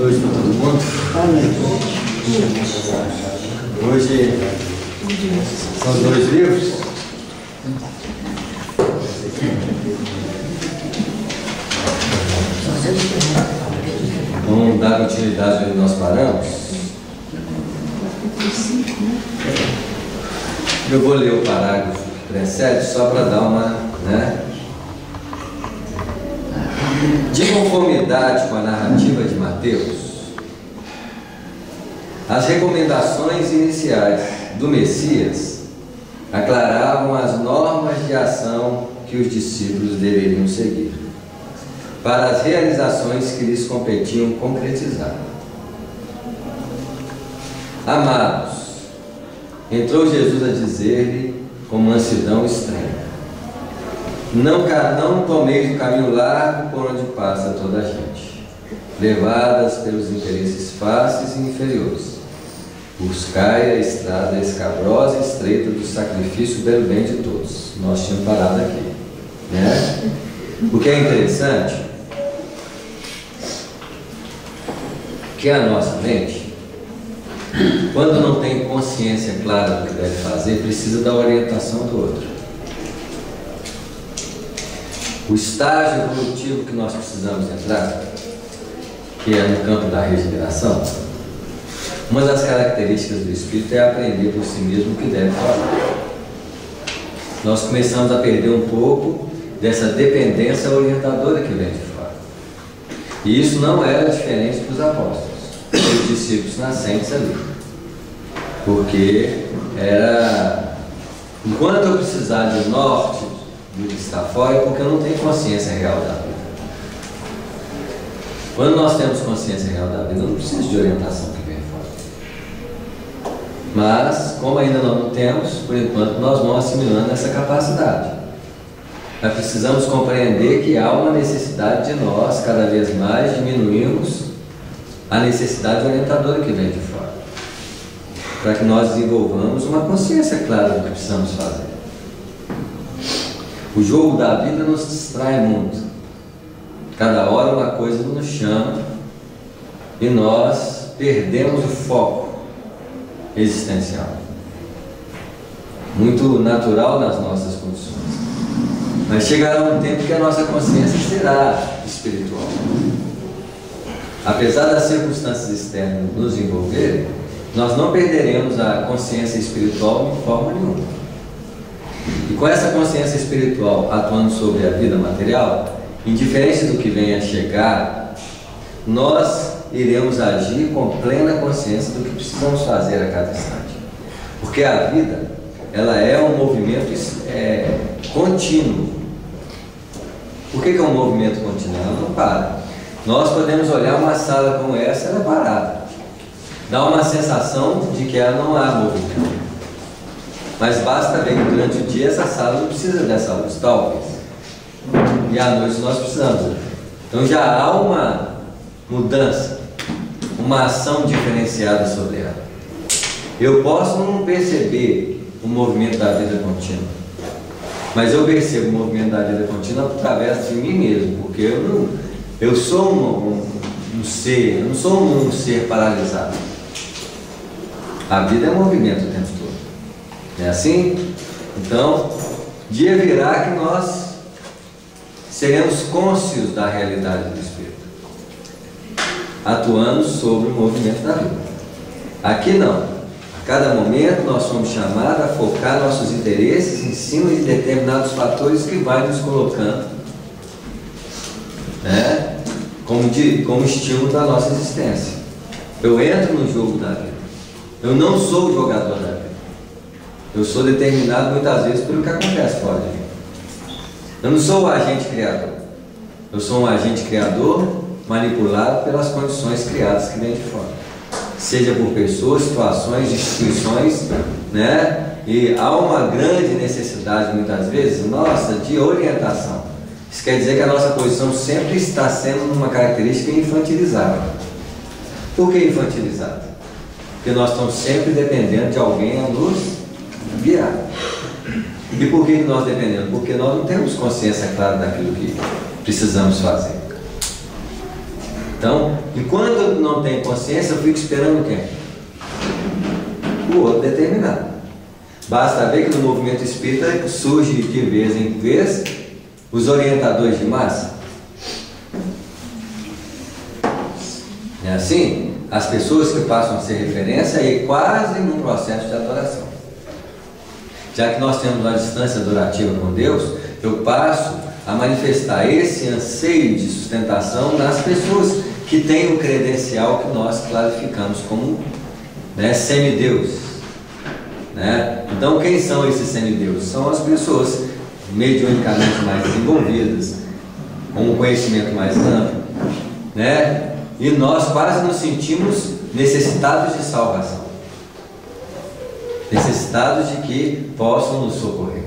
noite para todo mundo. Hoje são 2 livros. Vamos dar continuidade onde nós paramos. Eu vou ler o parágrafo que precede só para dar uma, de conformidade com a narrativa de Mateus. As recomendações iniciais do Messias aclaravam as normas de ação que os discípulos deveriam seguir para as realizações que lhes competiam concretizar. Amados, entrou Jesus a dizer-lhe com mansidão extrema: não tomeis o caminho largo por onde passa toda a gente, levadas pelos interesses fáceis e inferiores. Buscai a estrada escabrosa e estreita do sacrifício pelo bem de todos. Nós tínhamos parado aqui, O que é interessante, que a nossa mente, quando não tem consciência clara do que deve fazer, precisa da orientação do outro. O estágio evolutivo que nós precisamos entrar, que é no campo da regeneração, uma das características do espírito é aprender por si mesmo o que deve fazer. Nós começamos a perder um pouco dessa dependência orientadora que vem de fora. E isso não era diferente dos apóstolos, dos discípulos nascentes ali. Porque era, enquanto eu precisar de norte do que está fora, é porque eu não tenho consciência real da vida. Quando nós temos consciência real da vida, eu não preciso de orientação que vem fora. Mas, como ainda não temos, por enquanto nós vamos assimilando essa capacidade. Nós precisamos compreender que há uma necessidade de nós, cada vez mais, diminuirmos a necessidade orientadora que vem de fora, para que nós desenvolvamos uma consciência clara do que precisamos fazer. O jogo da vida nos distrai muito. Cada hora uma coisa nos chama e nós perdemos o foco existencial, muito natural nas nossas condições. Mas chegará um tempo que a nossa consciência será espiritual. Apesar das circunstâncias externas nos envolverem, nós não perderemos a consciência espiritual de forma nenhuma. E com essa consciência espiritual atuando sobre a vida material, indiferente do que venha a chegar, nós iremos agir com plena consciência do que precisamos fazer a cada instante. Porque a vida, ela é um movimento contínuo. Por que é um movimento contínuo? Ela não para. Nós podemos olhar uma sala como essa, ela é parada. Dá uma sensação de que ela não há movimento. Mas basta ver que durante o dia essa sala não precisa dessa luz, talvez. E à noite nós precisamos. Então já há uma mudança, uma ação diferenciada sobre ela. Eu posso não perceber o movimento da vida contínua, mas eu percebo o movimento da vida contínua através de mim mesmo, porque eu sou um ser, eu não sou um ser paralisado. A vida é movimento o tempo todo. É assim? Então, dia virá que nós seremos cônscios da realidade do Espírito, atuando sobre o movimento da vida. Aqui não. A cada momento nós somos chamados a focar nossos interesses em cima de determinados fatores que vai nos colocando, como estímulo da nossa existência. Eu entro no jogo da vida. Eu não sou o jogador da vida. Eu sou determinado muitas vezes pelo que acontece fora de mim. Eu não sou o agente criador. Eu sou um agente criador manipulado pelas condições criadas que vêm de fora. Seja por pessoas, situações, instituições, E há uma grande necessidade, muitas vezes, nossa, de orientação. Isso quer dizer que a nossa posição sempre está sendo uma característica infantilizada. Por que infantilizada? Porque nós estamos sempre dependendo de alguém a nos guiar. E por que nós dependemos? Porque nós não temos consciência clara daquilo que precisamos fazer. Então, enquanto não tem consciência, eu fico esperando quem? O outro determinado. Basta ver que no movimento espírita surge de vez em vez os orientadores de massa. É assim? As pessoas que passam a ser referência e quase num processo de adoração. Já que nós temos uma distância adorativa com Deus, eu passo a manifestar esse anseio de sustentação nas pessoas que têm o credencial que nós classificamos como, né, semideuses. Né? Então, quem são esses semideuses? São as pessoas mediunicamente mais desenvolvidas, com um conhecimento mais amplo, né? E nós quase nos sentimos necessitados de salvação, necessitados de que possam nos socorrer,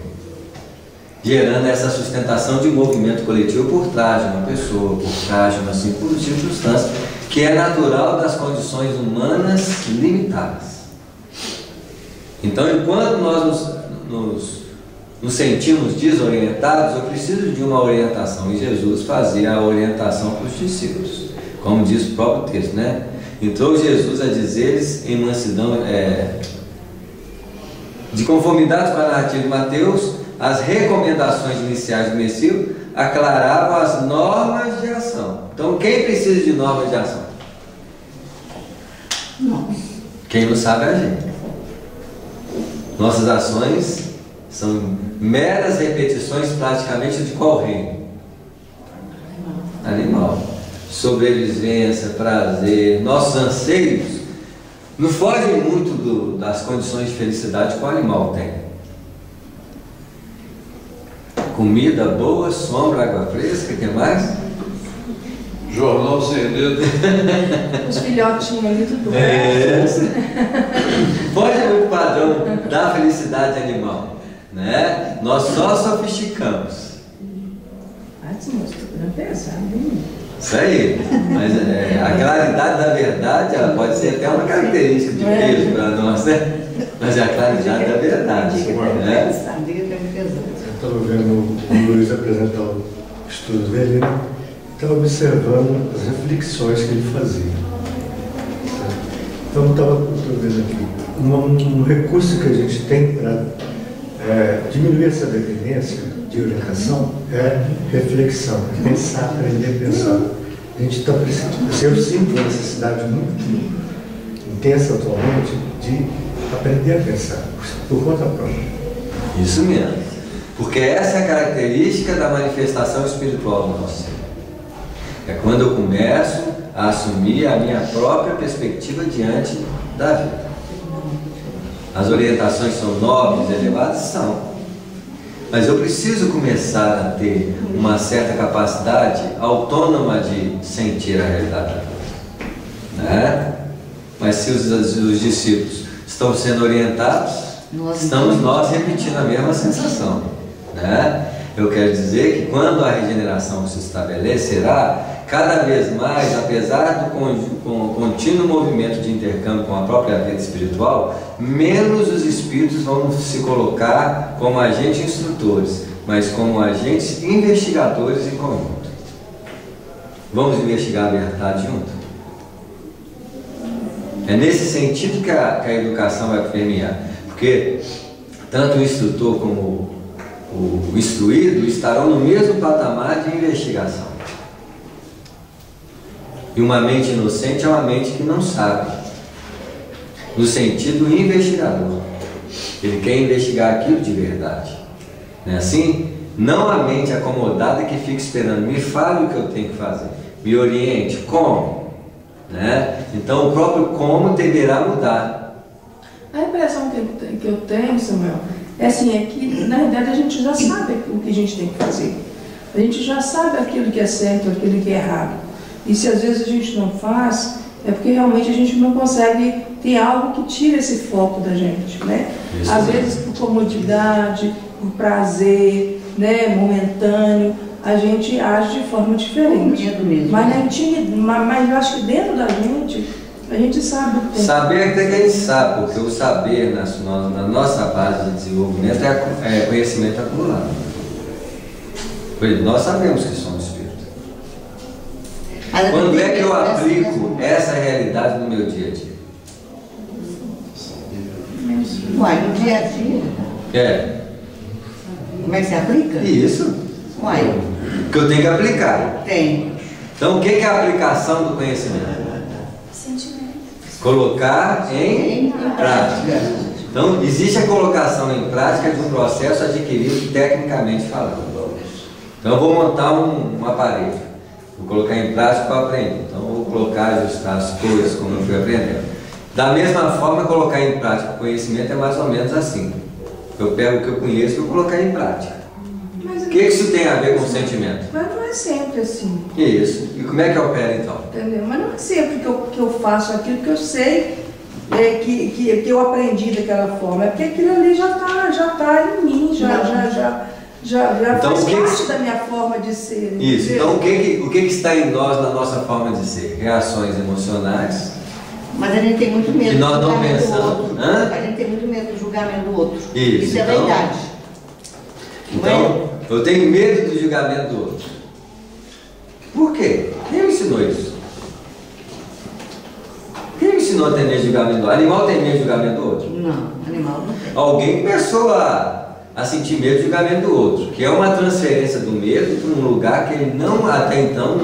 gerando essa sustentação de um movimento coletivo por trás de uma pessoa, por trás de uma circunstância que é natural das condições humanas limitadas. Então, enquanto nós nos sentimos desorientados, eu preciso de uma orientação, e Jesus fazia a orientação para os discípulos, como diz o próprio texto, né? Entrou Jesus a dizer-lhes em mansidão, de conformidade com a narrativa de Mateus, as recomendações iniciais do Messias aclaravam as normas de ação. Então, quem precisa de normas de ação? Nós. Quem não sabe agir. Nossas ações são meras repetições praticamente de qual reino? Animal. Sobrevivência, prazer, nossos anseios não fogem muito das condições de felicidade que o animal tem. Comida boa, sombra, água fresca, o que mais? Jornal sem dedo. Os filhotinhos ali, tudo bem. Foge muito padrão da felicidade animal, né? Nós só sofisticamos. Sim, mas tudo pesado, hein? Isso aí, mas a claridade da verdade, ela pode ser até uma característica de peso para nós, né? Mas é a claridade da verdade, né? Eu estava vendo o Luiz apresentar o estudo dele, né? Estava observando as reflexões que ele fazia. Então, estou vendo aqui, um recurso que a gente tem para diminuir essa dependência de orientação é reflexão, pensar, aprender a pensar. A gente está precisando, eu sinto uma necessidade muito intensa atualmente de aprender a pensar, por conta própria. Isso mesmo, porque essa é a característica da manifestação espiritual do nosso ser. É quando eu começo a assumir a minha própria perspectiva diante da vida. As orientações são nobres, elevadas? São. Mas eu preciso começar a ter uma certa capacidade autônoma de sentir a realidade da vida, né? Mas se os discípulos estão sendo orientados, estamos nós repetindo a mesma sensação, né? Eu quero dizer que quando a regeneração se estabelecerá, cada vez mais, apesar do contínuo movimento de intercâmbio com a própria vida espiritual, menos os espíritos vão se colocar como agentes instrutores, mas como agentes investigadores em conjunto. Vamos investigar a verdade junto? É nesse sentido que a educação vai permear, porque tanto o instrutor como o instruído estarão no mesmo patamar de investigação. E uma mente inocente é uma mente que não sabe, no sentido investigador. Ele quer investigar aquilo de verdade. Não é assim? Não a mente acomodada que fica esperando, me fale o que eu tenho que fazer, me oriente, como? Né? Então o próprio como deverá mudar. A impressão que eu tenho, Samuel, é assim, é que na verdade a gente já sabe o que a gente tem que fazer. A gente já sabe aquilo que é certo, aquilo que é errado. E se às vezes a gente não faz, é porque realmente a gente não consegue ter algo que tire esse foco da gente, né? Isso às mesmo. vezes por comodidade, por prazer, né, momentâneo, a gente age de forma diferente. Medo mesmo. Mas na intimidade, mas eu acho que dentro da gente, a gente sabe o que tem. Saber até que a gente sabe, porque o saber na nossa base de desenvolvimento é conhecimento acumulado. Por exemplo, nós sabemos que somos espíritos. Quando é que eu aplico essa realidade no meu dia a dia? Uai, no dia a dia. É. Como é que se aplica? Isso. Uai, Que eu tenho que aplicar. tem. Então, o que é a aplicação do conhecimento? Colocar em prática. Então, existe a colocação em prática de um processo adquirido tecnicamente falando. Então, eu vou montar um aparelho. Vou colocar em prática para aprender. Então, eu vou colocar, ajustar as coisas como eu fui aprendendo. Da mesma forma, colocar em prática o conhecimento é mais ou menos assim. Eu pego o que eu conheço e vou colocar em prática. O que isso tem a ver com o sentimento? Mas não é sempre assim. Isso. E como é que opera então? Entendeu? Mas não é sempre que eu faço aquilo que eu sei que eu aprendi daquela forma. É porque aquilo ali já tá em mim, já Então, faz parte da minha forma de ser. Isso. Entendeu? Então, o que está em nós, na nossa forma de ser? Reações emocionais. Mas a gente tem muito medo Que nós do não julgamento do pensamos. outro. Hã? A gente tem muito medo do julgamento do outro. Isso, é então- verdade. Então, eu tenho medo do julgamento do outro. Por quê? Quem me ensinou isso? Quem me ensinou a ter medo de julgamento do outro? Animal tem medo de julgamento do outro? Não, animal não tem. Alguém começou a sentir medo de julgamento do outro, que é uma transferência do medo para um lugar que ele não, até então,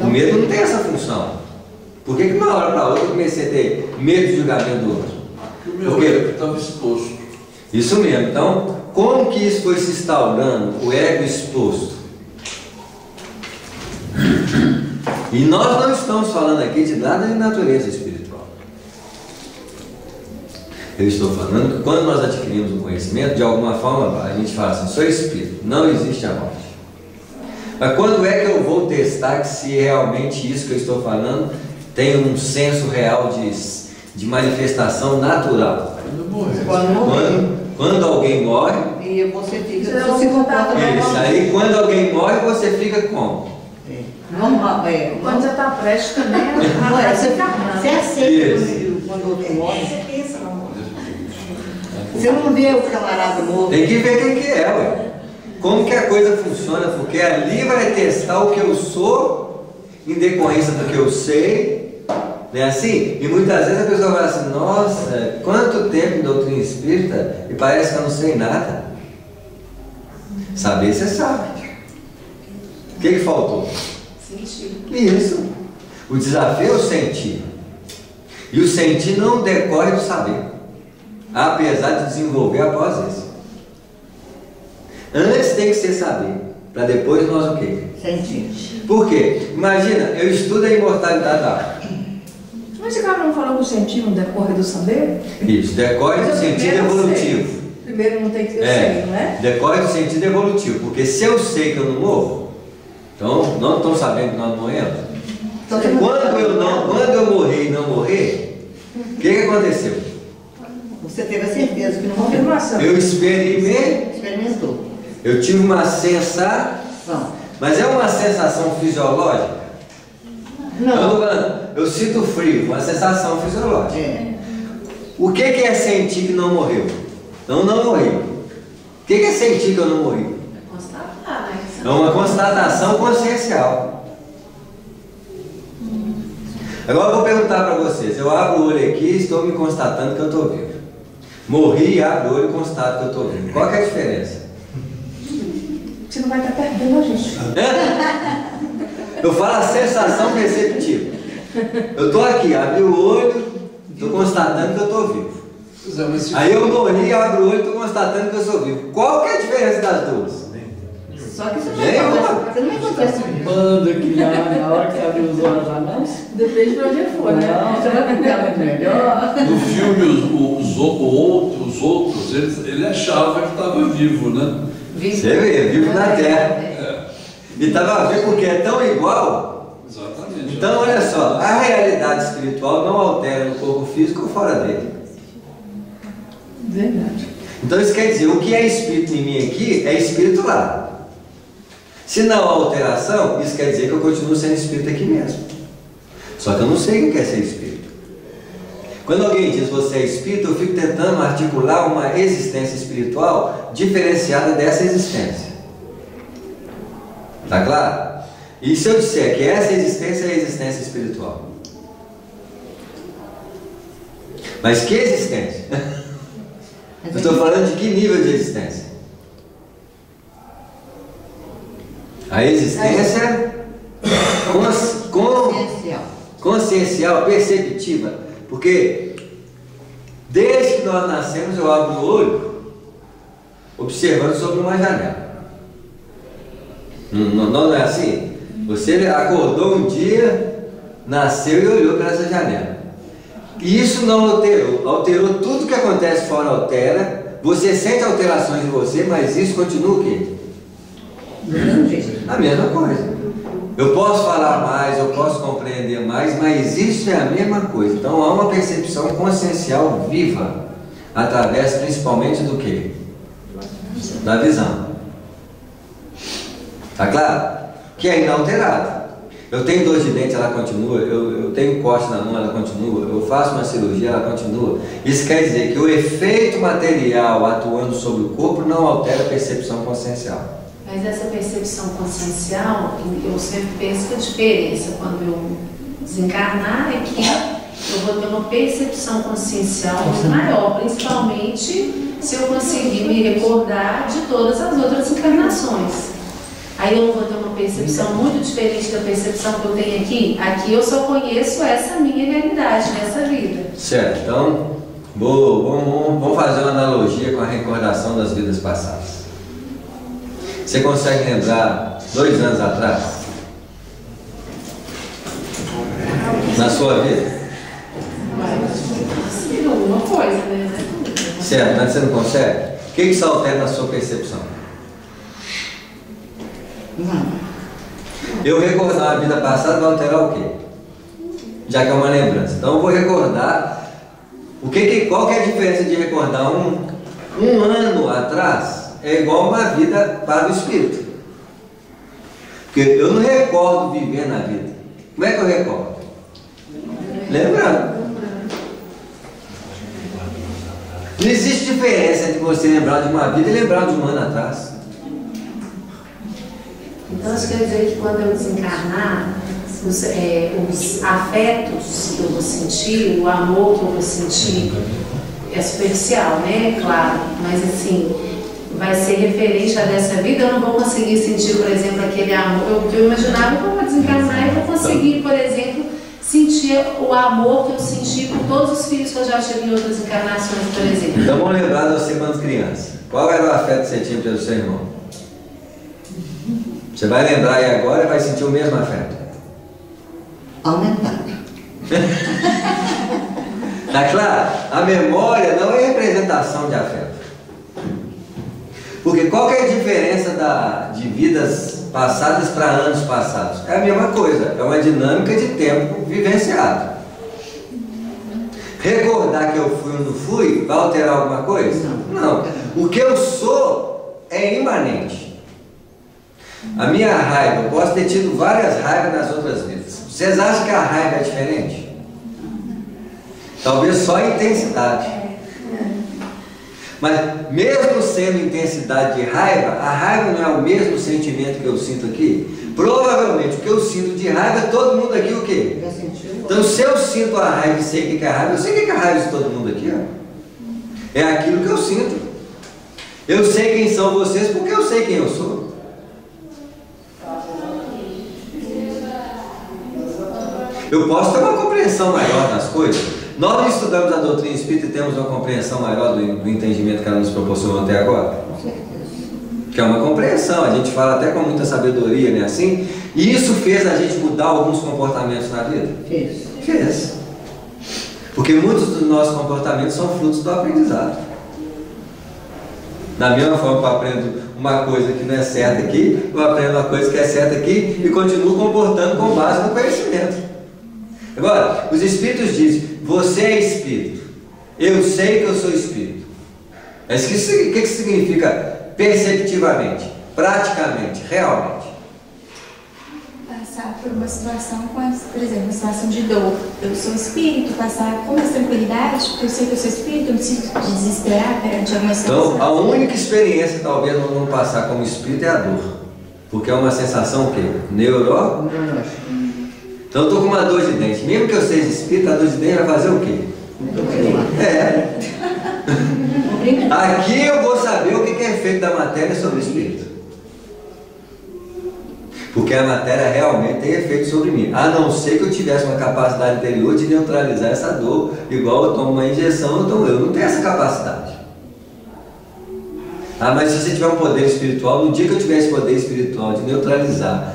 o medo não tem essa função. Por que de uma hora para outra eu comecei a ter medo de julgamento do outro? Porque o meu Por quê? ego estava exposto. Isso mesmo. Então, como que isso foi se instaurando, o ego exposto? E nós não estamos falando aqui de nada de natureza espiritual. Eu estou falando que quando nós adquirimos o conhecimento, de alguma forma a gente fala assim, sou espírito, não existe a morte. Mas quando é que eu vou testar que se realmente isso que eu estou falando tem um senso real de manifestação natural? Quando morrer. Quando morrer. Quando alguém morre, E você fica, Você você se não comporta tá- isso. Aí quando alguém morre, você fica como? normal. Quando você está prestes também, Não é, você aceita Isso. quando o outro morre. Você não vê o camarada morto. Tem que ver quem que é, ué. Como que a coisa funciona, porque ali vai testar o que eu sou em decorrência do que eu sei, não é assim? E muitas vezes a pessoa fala assim, nossa, quanto tempo em doutrina espírita e parece que eu não sei nada. Saber você sabe. O que faltou? Sentir. Isso. O desafio é o sentir. E o sentir não decorre do saber, apesar de desenvolver após isso. Antes tem que ser saber, para depois nós o quê? Sentir. Por quê? Imagina, eu estudo a imortalidade da alma. Mas esse cara não falou que o sentir não decorre do saber? Isso, decorre do Mas eu sentido primeiro evolutivo. sei. Primeiro não tem que ser sei, não é? Decorre do sentido evolutivo, porque se eu sei que eu não morro, então não estou sabendo que nós não morremos. Então, você não- Quando eu morrer e não morrer, o que aconteceu? Você teve a certeza que não morreu. Confirmação. Eu experimentei, Experimentou. eu tive uma sensação, Não. mas é uma sensação fisiológica? Não. Eu sinto frio, uma sensação fisiológica. É. O que é sentir que não morreu? Então não morri. O que é sentir que eu não morri? Constatar, né? É uma constatação consciencial. Agora eu vou perguntar para vocês. Eu abro o olho aqui e estou me constatando que eu estou vivo. Morri, abro o olho e constato que eu estou vivo. Qual que é a diferença? Você não vai estar perdendo a gente. Eu falo a sensação perceptiva. Eu estou aqui, abri o olho, estou constatando que eu estou vivo. Pois é, mas se Aí eu morri, abro o olho e estou constatando que eu sou vivo. Qual que é a diferença das duas? Só que você Nem não uma. vai você não vai encontrar esse Bando aqui na hora que você abriu os olhos lá, não? Depende de onde for, Não, né? você vai ficar melhor. no filme os outros, ele achava que estava vivo, né? Você vê, vivo na Terra. E estava vivo porque é tão igual. Exatamente. Então, olha só, a realidade espiritual não altera no corpo físico ou fora dele. Verdade. Então, isso quer dizer, o que é espírito em mim aqui é espírito lá. Se não há alteração, isso quer dizer que eu continuo sendo espírito aqui mesmo. Só que eu não sei o que é ser espírito. Quando alguém diz você é espírito, eu fico tentando articular uma existência espiritual diferenciada dessa existência. Tá claro? E se eu disser que essa existência é a existência espiritual? Mas que existência? Eu estou falando de que nível de existência? A existência consciencial, perceptiva. Porque desde que nós nascemos eu abro o olho observando sobre uma janela. Não é assim? Você acordou um dia, nasceu e olhou para essa janela. E isso não alterou tudo que acontece fora altera. Você sente alterações em você, mas isso continua o quê? A mesma coisa. Eu posso falar mais, eu posso compreender mais, mas isso é a mesma coisa. Então há uma percepção consciencial viva, através principalmente do quê? Da visão. Tá claro? Que é inalterado. Eu tenho dor de dente, ela continua. Eu tenho corte na mão, ela continua. Eu faço uma cirurgia, ela continua. Isso quer dizer que o efeito material atuando sobre o corpo não altera a percepção consciencial. Mas essa percepção consciencial, eu sempre penso que a diferença quando eu desencarnar é que eu vou ter uma percepção consciencial muito maior, principalmente se eu conseguir me recordar de todas as outras encarnações. Aí eu vou ter uma percepção muito diferente da percepção que eu tenho aqui. Aqui eu só conheço essa minha realidade, nessa vida. Certo, então vamos fazer uma analogia com a recordação das vidas passadas. Você consegue lembrar 2 anos atrás? Na sua vida? Alguma coisa, né? Certo, mas você não consegue? O que isso altera na sua percepção? Eu recordar a vida passada vai alterar o quê? Já que é uma lembrança. Então eu vou recordar qual que é a diferença de recordar um ano atrás? É igual uma vida para o espírito. Porque eu não recordo viver na vida. Como é que eu recordo? Lembrando. Não existe diferença entre você lembrar de uma vida e lembrar de um ano atrás. Então isso quer dizer que quando eu desencarnar, os afetos que eu vou sentir, o amor que eu vou sentir, é superficial, né? Claro, mas assim, vai ser referente a dessa vida. Eu não vou conseguir sentir, por exemplo, aquele amor. Eu imaginava que eu vou desencarnar e vou conseguir, por exemplo, sentir o amor que eu senti por todos os filhos que eu já tive em outras encarnações, por exemplo. Então vamos lembrar de você quando criança. Qual era o afeto que você tinha pelo seu irmão? Você vai lembrar aí agora e vai sentir o mesmo afeto. Aumentado. Tá claro? A memória não é representação de afeto. Porque qual que é a diferença de vidas passadas para anos passados? É a mesma coisa, é uma dinâmica de tempo vivenciado. Recordar que eu fui ou não fui vai alterar alguma coisa? Não. O que eu sou é imanente. A minha raiva, eu posso ter tido várias raivas nas outras vidas. Vocês acham que a raiva é diferente? Talvez só a intensidade. Mas mesmo sendo intensidade de raiva, a raiva não é o mesmo sentimento que eu sinto aqui? Provavelmente o que eu sinto de raiva, todo mundo aqui o quê? Já sentiu? Então se eu sinto a raiva e sei o que é a raiva, eu sei o que é a raiva de todo mundo aqui, ó. É aquilo que eu sinto. Eu sei quem são vocês porque eu sei quem eu sou. Eu posso ter uma compreensão maior das coisas. Nós estudamos a doutrina espírita e temos uma compreensão maior do entendimento que ela nos proporcionou até agora. Que é uma compreensão, a gente fala até com muita sabedoria, né? Assim, e isso fez a gente mudar alguns comportamentos na vida? Fez. Porque muitos dos nossos comportamentos são frutos do aprendizado. Da mesma forma que eu aprendo uma coisa que não é certa aqui, eu aprendo uma coisa que é certa aqui e continuo comportando com base no conhecimento. Agora, os espíritos dizem, você é espírito, eu sei que eu sou espírito. Mas o que significa perceptivamente, praticamente, realmente? Passar por uma situação, por exemplo, uma situação de dor. Eu sou espírito, passar com mais tranquilidade, porque eu sei que eu sou espírito, eu não preciso desesperar perante alguma situação. Então, a única experiência, talvez, não passar como espírito é a dor. Porque é uma sensação o quê? Neurológico. Então eu estou com uma dor de dente. Mesmo que eu seja espírita, a dor de dente vai fazer o quê? Aqui eu vou saber o que é efeito da matéria sobre o espírito. Porque a matéria realmente tem efeito sobre mim. A não ser que eu tivesse uma capacidade interior de neutralizar essa dor. Igual eu tomo uma injeção, eu não tenho essa capacidade. Ah, mas se você tiver um poder espiritual, no dia que eu tiver esse poder espiritual de neutralizar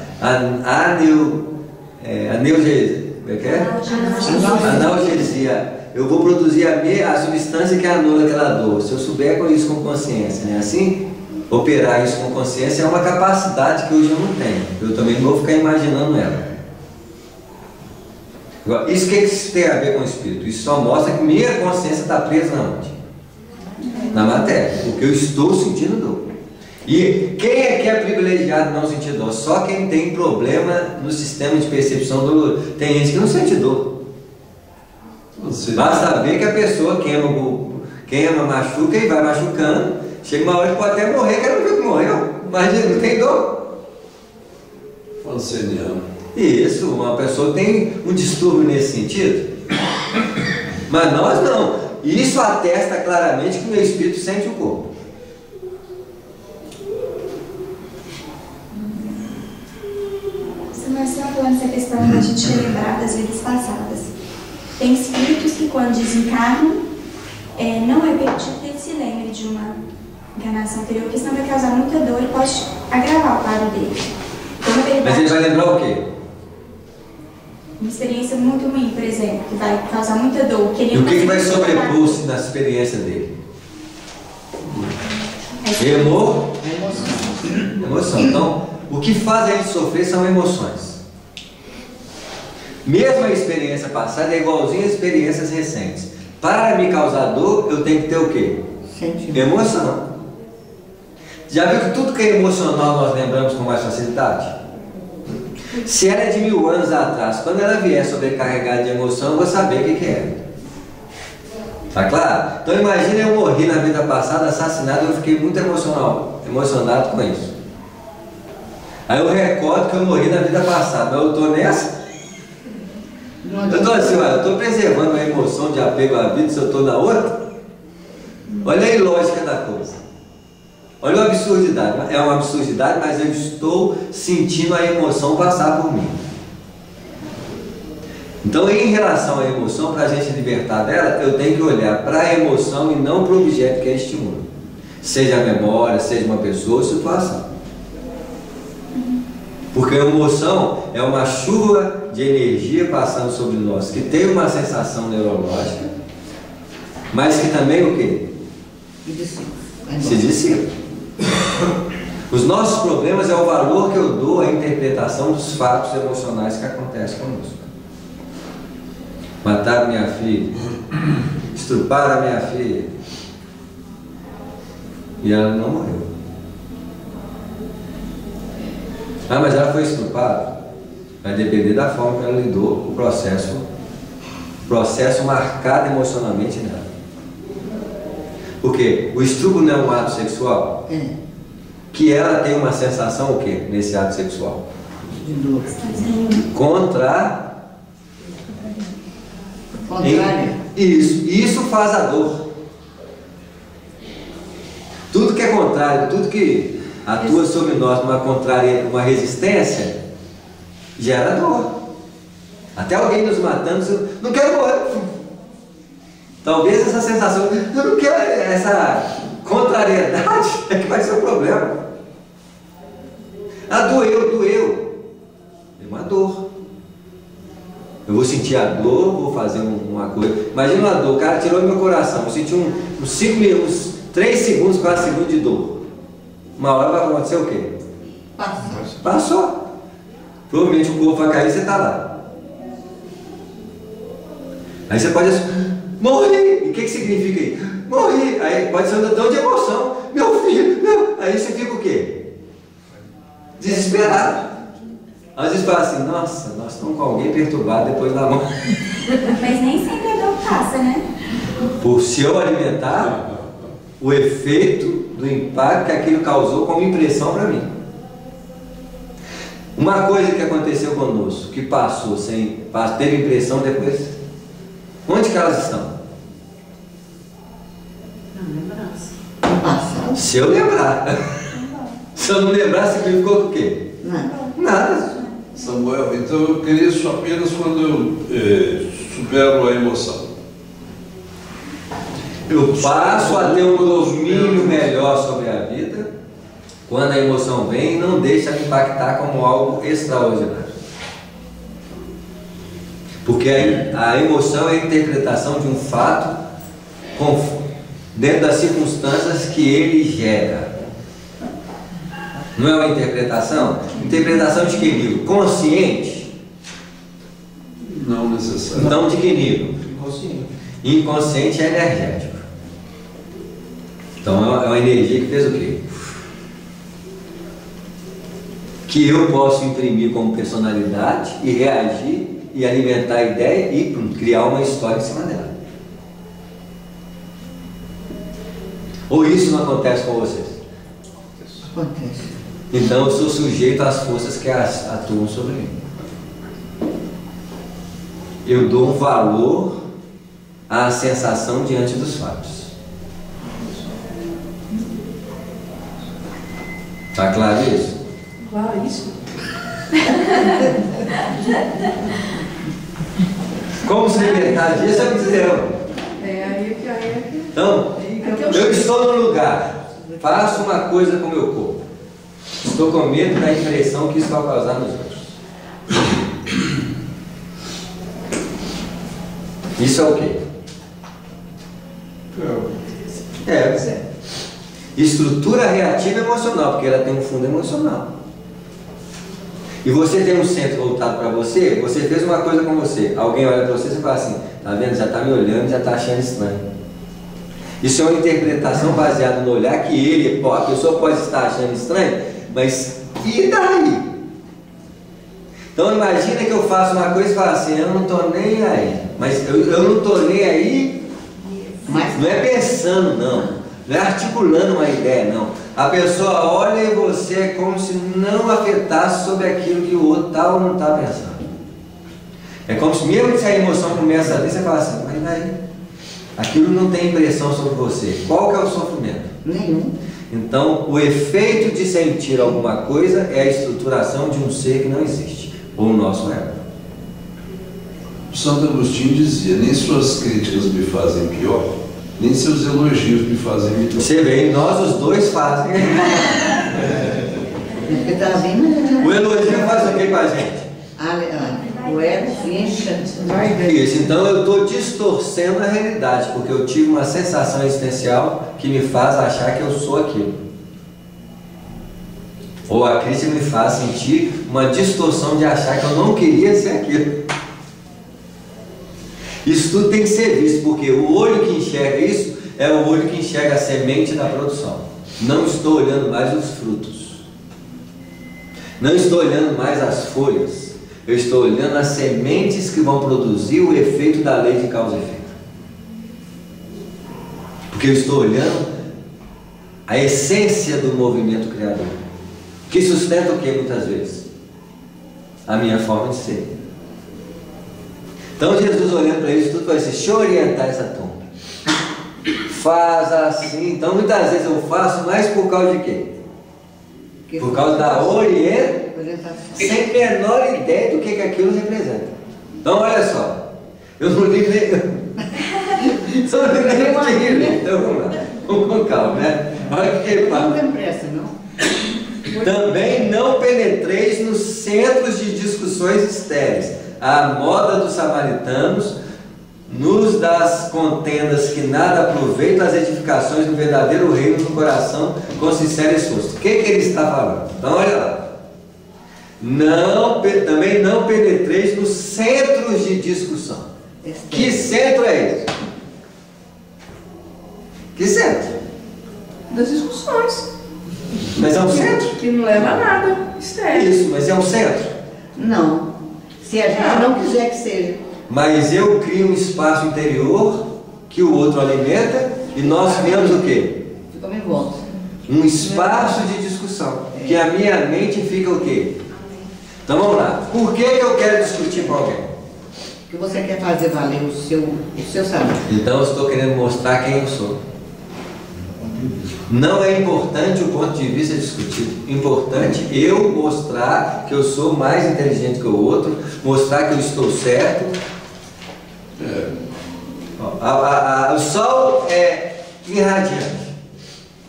analgesia, eu vou produzir a substância que anula aquela dor. Se eu souber com isso com consciência, né? Assim, operar isso com consciência é uma capacidade que hoje eu não tenho. Eu também não vou ficar imaginando ela. Agora, isso que tem a ver com o espírito? Isso só mostra que minha consciência está presa na onde? Na matéria, porque eu estou sentindo dor. E quem é que é privilegiado não sentir dor? Só quem tem problema no sistema de percepção dolorosa. Tem gente que não sente dor. Basta ver que a pessoa queima, machuca e vai machucando. Chega uma hora que pode até morrer, que ela não viu que morreu. Mas não tem dor. Falceniano. Isso, uma pessoa tem um distúrbio nesse sentido. Mas nós não. Isso atesta claramente que o meu espírito sente o corpo. Você está falando essa questão da gente lembrar das vidas passadas. Tem espíritos que quando desencarnam, não é permitido que ele se lembre de uma encarnação anterior, porque senão vai causar muita dor e pode agravar o quadro dele. Então, mas ele vai lembrar o quê? Uma experiência muito ruim, por exemplo, que vai causar muita dor. E o que vai sobrepor-se na experiência dele? Emoção. Então, o que faz a gente sofrer são emoções. Mesmo a experiência passada é igualzinha às experiências recentes. Para me causar dor, eu tenho que ter o quê? Emoção. Já viu que tudo que é emocional nós lembramos com mais facilidade? Se ela é de 1000 anos atrás, quando ela vier sobrecarregada de emoção, eu vou saber o que é. Tá claro? Então imagina eu morri na vida passada, assassinado, eu fiquei muito emocionado com isso. Aí eu recordo que eu morri na vida passada, mas eu estou nessa. Eu estou assim, olha, eu estou preservando a emoção de apego à vida se eu estou na outra. Olha a ilógica da coisa. Olha a absurdidade. É uma absurdidade, mas eu estou sentindo a emoção passar por mim. Então, em relação à emoção, para a gente libertar dela, eu tenho que olhar para a emoção e não para o objeto que a estimula. Seja a memória, seja uma pessoa ou situação. Porque a emoção é uma chuva de energia passando sobre nós, que tem uma sensação neurológica, mas que também o quê? Se dissipa. Os nossos problemas é o valor que eu dou à interpretação dos fatos emocionais que acontecem conosco. Mataram minha filha, estruparam a minha filha, e ela não morreu. Ah, mas ela foi estrupada. Vai depender da forma que ela lidou com o processo marcado emocionalmente nela. Porque o estupro não é um ato sexual? Que ela tem uma sensação o quê? Nesse ato sexual? De dor. Contrária. Isso faz a dor. Tudo que é contrário, tudo que atua sobre nós uma resistência, gera dor. Até alguém nos matando, não quero morrer. Talvez essa sensação, eu não quero, essa contrariedade é que vai ser o problema. Ah, doeu. É uma dor. Eu vou sentir a dor, vou fazer uma coisa. Imagina uma dor, o cara tirou meu coração. Eu senti uns 3 segundos, 4 segundos de dor. Uma hora vai acontecer o quê? Passou. Provavelmente o corpo vai cair e você está lá. Aí você pode morri. E o que significa isso? Morri. Aí pode ser um dor de emoção. Meu filho, meu. Aí você fica o quê? Desesperado. Às vezes fala assim, nossa, nós estamos com alguém perturbado depois da morte. Mas nem sempre a dor passa, né? Por se eu alimentar o efeito do impacto que aquilo causou como impressão para mim. Uma coisa que aconteceu conosco, que passou sem ter impressão depois, onde que elas estão? Passado. Se eu lembrar. Se eu não lembrar, significou o quê? Nada. Samuel, então eu cresço apenas quando eu supero a emoção. Eu passo a ter um domínio melhor sobre a vida quando a emoção vem e não deixa me impactar como algo extraordinário. Porque a emoção é a interpretação de um fato dentro das circunstâncias que ele gera. Não é uma interpretação? Interpretação de que nível? Consciente? Não necessariamente. Então de que nível? Inconsciente. Inconsciente é energético. Então é uma energia que fez o quê? Que eu posso imprimir como personalidade e reagir e alimentar a ideia e criar uma história em cima dela. Ou isso não acontece com vocês? Acontece. Então eu sou sujeito às forças que atuam sobre mim. Eu dou um valor à sensação diante dos fatos. Está claro isso? Claro, isso. Como se libertar disso? Eu dizer. Então, eu estou num lugar, faço uma coisa com o meu corpo, estou com medo da impressão que isso vai causar nos outros. Isso é o quê? Estrutura reativa emocional, porque ela tem um fundo emocional. E você tem um centro voltado para você, você fez uma coisa com você, alguém olha para você e fala assim, tá vendo, já está me olhando, já está achando estranho. Isso é uma interpretação baseada no olhar que a pessoa pode estar achando estranho, mas e daí? Então imagina que eu faço uma coisa e falo assim, eu não estou nem aí, mas eu não estou nem aí, não é pensando não é articulando uma ideia não, a pessoa olha e você é como se não afetasse sobre aquilo que o outro está ou não está pensando. É como se mesmo se a emoção começa ali, você fala assim, mas daí? Aquilo não tem impressão sobre você. Qual que é o sofrimento? Nenhum. Então, o efeito de sentir alguma coisa é a estruturação de um ser que não existe, ou o nosso ego. O Santo Agostinho dizia, nem suas críticas me fazem pior, nem seus elogios me fazem melhor. Você vê, nós os dois fazem. Porque tá bem, O elogio faz o que com a gente? O ego incha. Isso, então eu estou distorcendo a realidade, porque eu tive uma sensação existencial que me faz achar que eu sou aquilo. Ou a crítica me faz sentir uma distorção de achar que eu não queria ser aquilo. Isso tudo tem que ser visto, porque o olho que enxerga isso é o olho que enxerga a semente da produção. Não estou olhando mais os frutos. Não estou olhando mais as folhas. Eu estou olhando as sementes que vão produzir o efeito da lei de causa e efeito. Porque eu estou olhando a essência do movimento criador, que sustenta o que muitas vezes? A minha forma de ser. Então Jesus olhando para isso tudo vai dizer, deixa eu orientar essa turma. Faz assim. Então muitas vezes eu faço mais por causa de quê? Por causa da orientação. Sem menor ideia do que aquilo representa. Então olha só, eu não li nem. Só não li nem. Então vamos lá, vamos com calma, né? Olha o que ele fala. Não tem pressa, não? Também não penetreis nos centros de discussões estéreis, à moda dos samaritanos, nos das contendas que nada aproveitam as edificações do verdadeiro reino no coração com sincero esforço. O que ele está falando? Então olha lá. Também não penetreis nos centros de discussão. Que centro é esse? Que centro? Das discussões. Mas é um centro? Que não leva a nada. Estéreo. Isso, mas é um centro? Não. Se a gente não quiser que seja. Mas eu crio um espaço interior que o outro alimenta e nós criamos o quê? Ficamos em volta. Um espaço de discussão. Que a minha mente fica o quê? Então vamos lá. Por que eu quero discutir com alguém? Que você quer fazer valer o seu saber. Então eu estou querendo mostrar quem eu sou. Não é importante o ponto de vista discutido. Importante eu mostrar que eu sou mais inteligente que o outro, mostrar que eu estou certo. O sol é irradiante.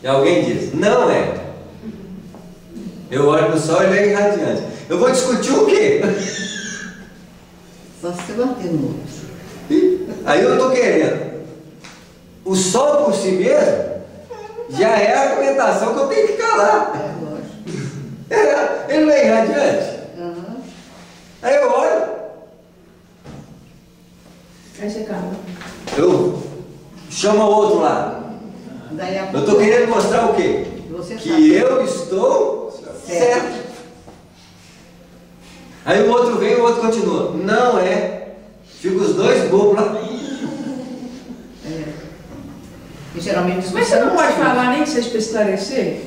E alguém diz, não é. Eu olho para o sol e ele é irradiante. Eu vou discutir o quê? Só se bater no outro. Aí eu estou querendo. O sol por si mesmo já é a argumentação que eu tenho que calar. Lógico. Ele não é irradiante? Uhum. Aí eu olho. Aí você cala. Eu chamo o outro lá. Daí a Eu pouco estou querendo mostrar o quê? você Que sabe. eu estou certo. Aí o outro vem e o outro continua. Não é. Fica os dois bobos lá. E geralmente Mas você não pode falar nem que seja para esclarecer?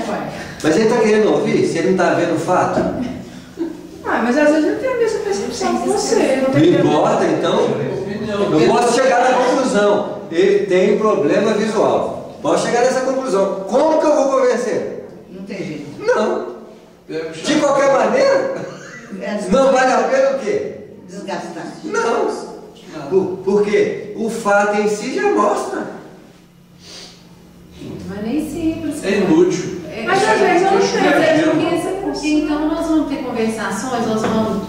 Pai. Mas ele está querendo ouvir? Se ele não está vendo o fato? Ah, mas às vezes ele tem a mesma percepção que você. Não importa, então. Eu posso chegar na conclusão. Ele tem problema visual. Posso chegar nessa conclusão. Como que eu vou convencer? Não tem jeito. Não. De qualquer maneira, não vale a pena o quê? Desgastar. Não. Porque o fato em si já mostra. Mas nem simples. É inútil. Mas às vezes eu não sei. Porque então nós vamos ter conversações, nós vamos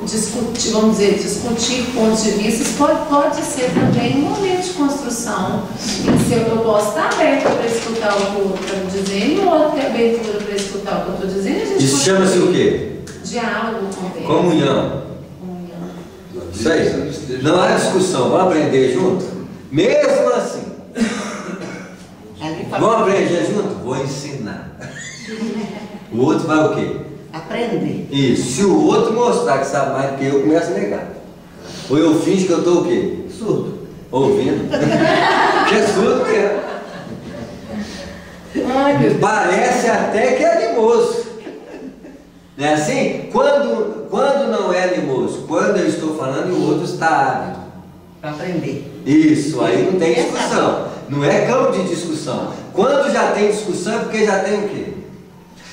discutir, vamos dizer, discutir pontos de vista. Isso pode ser também um momento de construção. E se eu posso estar aberta para escutar o que o outro está me dizendo, e o outro ter abertura para escutar o que eu estou dizendo, a gente Isso chama-se o quê? diálogo, conversa. Comunhão. Isso aí. Não há discussão. Vamos aprender junto? Mesmo assim. Vamos aprender junto? Vou ensinar. O outro vai o quê? Aprender. Isso. Se o outro mostrar que sabe mais do que eu começo a negar. Ou eu finjo que eu estou o quê? Surdo. Ouvindo. Que é surdo mesmo. Ai, meu Deus. Parece até que é animoso. Não é assim? Quando não é animoso? Quando eu estou falando e o outro está ávido. Para aprender. Isso, aí não tem discussão. Não é campo de discussão. Quando já tem discussão é porque já tem o quê?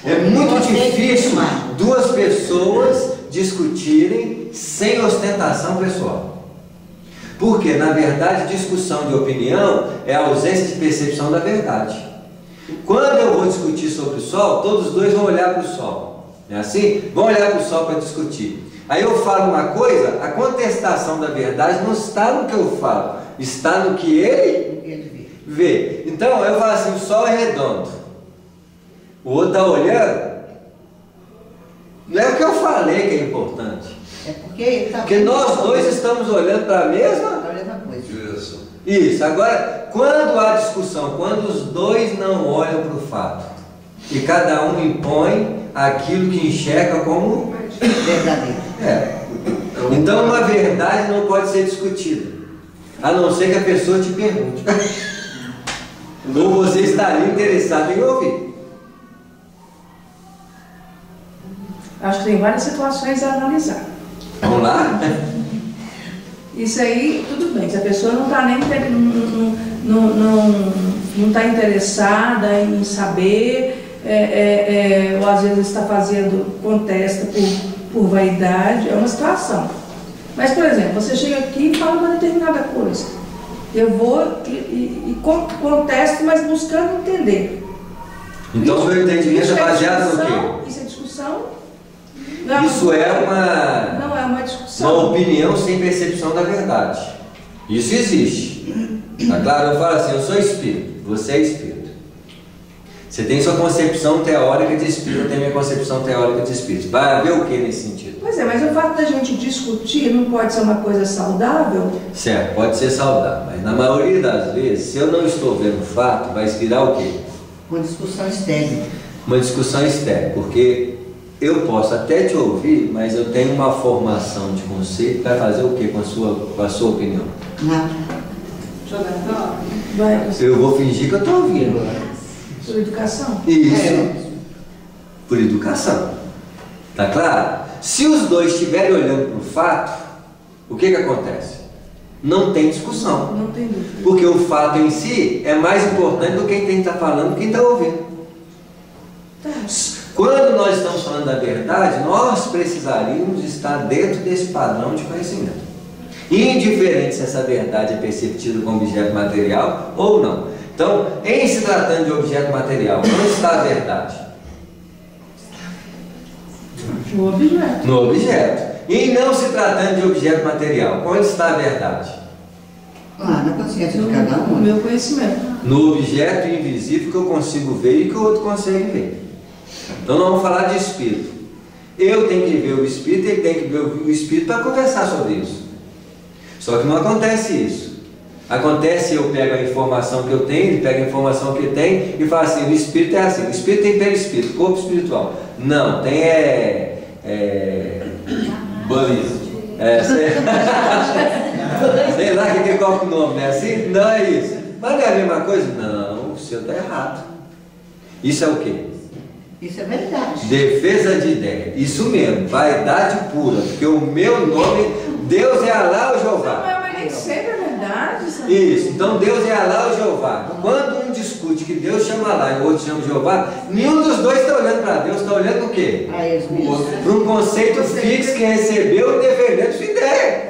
É muito difícil duas pessoas discutirem sem ostentação pessoal. Porque, na verdade, discussão de opinião é a ausência de percepção da verdade. Quando eu vou discutir sobre o sol, todos os dois vão olhar para o sol. Não é assim? Vão olhar para o sol para discutir. Aí eu falo uma coisa, a contestação da verdade não está no que eu falo, está no que ele vê. Então eu falo assim, o sol é redondo. O outro está olhando. Não é o que eu falei que é importante. É porque ele está. Porque nós dois estamos olhando para a mesma Direção. Isso. Agora, quando há discussão, quando os dois não olham para o fato e cada um impõe aquilo que enxerga como verdadeiro. Então uma verdade não pode ser discutida, a não ser que a pessoa te pergunte. Ou você estaria interessado em ouvir. Acho que tem várias situações a analisar. Vamos lá? Isso aí, tudo bem. Se a pessoa não está nem não está interessada em saber, ou às vezes está fazendo, contesta por vaidade, é uma situação. Mas, por exemplo, você chega aqui e fala uma determinada coisa. Eu vou e contesto, mas buscando entender. Então o meu entendimento é baseado no quê? Isso é discussão? Isso é não é uma discussão. Uma opinião sem percepção da verdade. Isso existe. Tá claro? Eu falo assim, eu sou espírito, você é espírito. Você tem sua concepção teórica de espírito, eu tenho minha concepção teórica de espírito. Vai haver o que nesse sentido? Pois é, mas o fato da gente discutir não pode ser uma coisa saudável? Certo, pode ser saudável, mas na maioria das vezes, se eu não estou vendo o fato, vai virar o quê? Uma discussão estéril. Uma discussão estéril, porque eu posso até te ouvir, mas eu tenho uma formação de conceito para fazer o quê com a sua opinião? Nada. Eu vou fingir que eu estou ouvindo. Por educação? Isso. Por educação. Tá claro? Se os dois estiverem olhando para o fato, o que acontece? Não tem discussão. Não tem dúvida. Porque o fato em si é mais importante do que quem está falando e quem está ouvindo. Quando nós estamos falando da verdade, nós precisaríamos estar dentro desse padrão de conhecimento. Indiferente se essa verdade é perceptível como objeto material ou não. Então, em se tratando de objeto material, onde está a verdade? No objeto. No objeto. E não se tratando de objeto material, onde está a verdade? Lá na consciência de cada No um. meu conhecimento. No objeto invisível que eu consigo ver e que o outro consegue ver. Então nós vamos falar de espírito. Eu tenho que ver o espírito, ele tem que ver o espírito para conversar sobre isso. Só que não acontece isso. Acontece, eu pego a informação que eu tenho, ele pega a informação que ele tem e fala assim, o espírito é assim, o espírito tem perispírito, corpo espiritual. Não, tem sei lá que qual que o nome, é assim? Não é isso. Mas não é a mesma coisa? Não, o seu está errado. Isso é o quê? Isso é verdade. Defesa de ideia. Isso mesmo, vaidade pura. Porque o meu nome, Deus é Alá ou Jeová. Mas nem sempre é verdade. Sabe? Isso, então Deus é Alá ou Jeová. Quando um discute que Deus chama Alá e o outro chama Jeová, nenhum dos dois está olhando para Deus, está olhando o quê? Para eles mesmos. Para um conceito fixo que recebeu e defendendo sua ideia.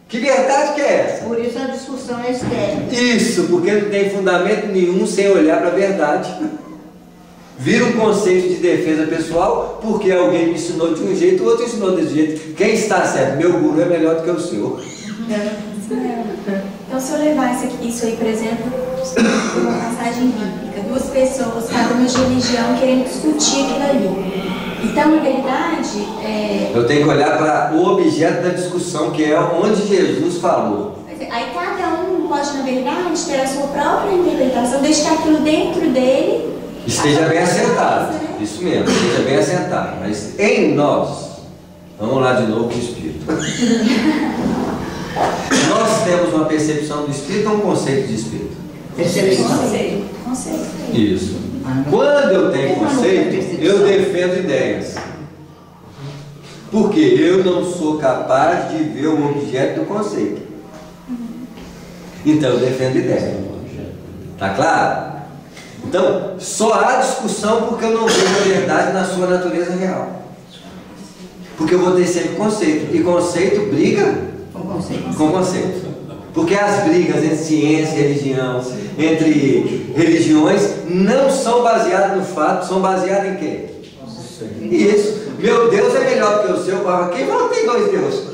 Que verdade que é essa? Por isso a discussão é externa. Isso, porque não tem fundamento nenhum sem olhar para a verdade. Vira um conceito de defesa pessoal, porque alguém me ensinou de um jeito, o outro ensinou desse jeito. Quem está certo? Meu guru é melhor do que o seu. Então, se eu levar isso aí, por exemplo, uma passagem bíblica, duas pessoas, cada uma de religião, querendo discutir aquilo ali. Então, na verdade, eu tenho que olhar para o objeto da discussão, que é onde Jesus falou. Aí cada um pode, na verdade, ter a sua própria interpretação, desde que aquilo dentro dele esteja bem assentado. Isso mesmo, esteja bem assentado. Mas em nós, vamos lá de novo para o Espírito. Nós temos uma percepção do Espírito ou um conceito de Espírito? Conceito. Isso. Quando eu tenho conceito, eu defendo ideias. Porque eu não sou capaz de ver o objeto do conceito. Então eu defendo ideia. Tá claro? Então, só há discussão porque eu não vejo a verdade na sua natureza real. Porque eu vou ter sempre conceito. E conceito briga com conceito. Porque as brigas entre ciência e religião, entre religiões, não são baseadas no fato, são baseadas em quê? Isso. Meu Deus é melhor do que o seu. Quem não tem dois deuses?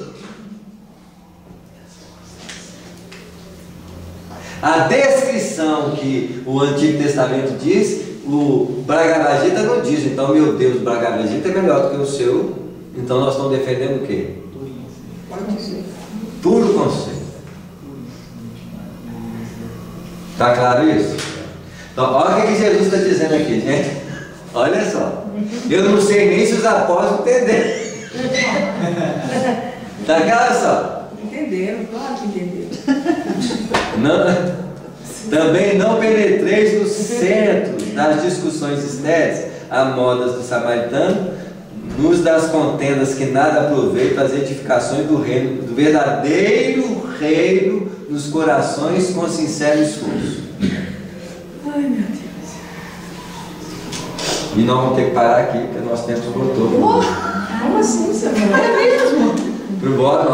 A descrição que o Antigo Testamento diz, o Bhagavad Gita não diz. Então, meu Deus, o Bhagavad Gita é melhor do que o seu. Então, nós estamos defendendo o quê? Puro conceito. Está claro isso? Então, olha o que Jesus está dizendo aqui, gente. Olha só. Eu não sei nem se os apóstolos entenderam. Está claro só? Entenderam, claro que entenderam. Também não penetreis no centro das discussões estéreis, a modas do samaritano, nos das contendas que nada aproveitam as edificações do reino, do verdadeiro reino nos corações com sincero esforço. Ai, meu Deus. E nós vamos ter que parar aqui, porque nosso tempo esgotou. Como assim, Samuel? É mesmo? Pro bora,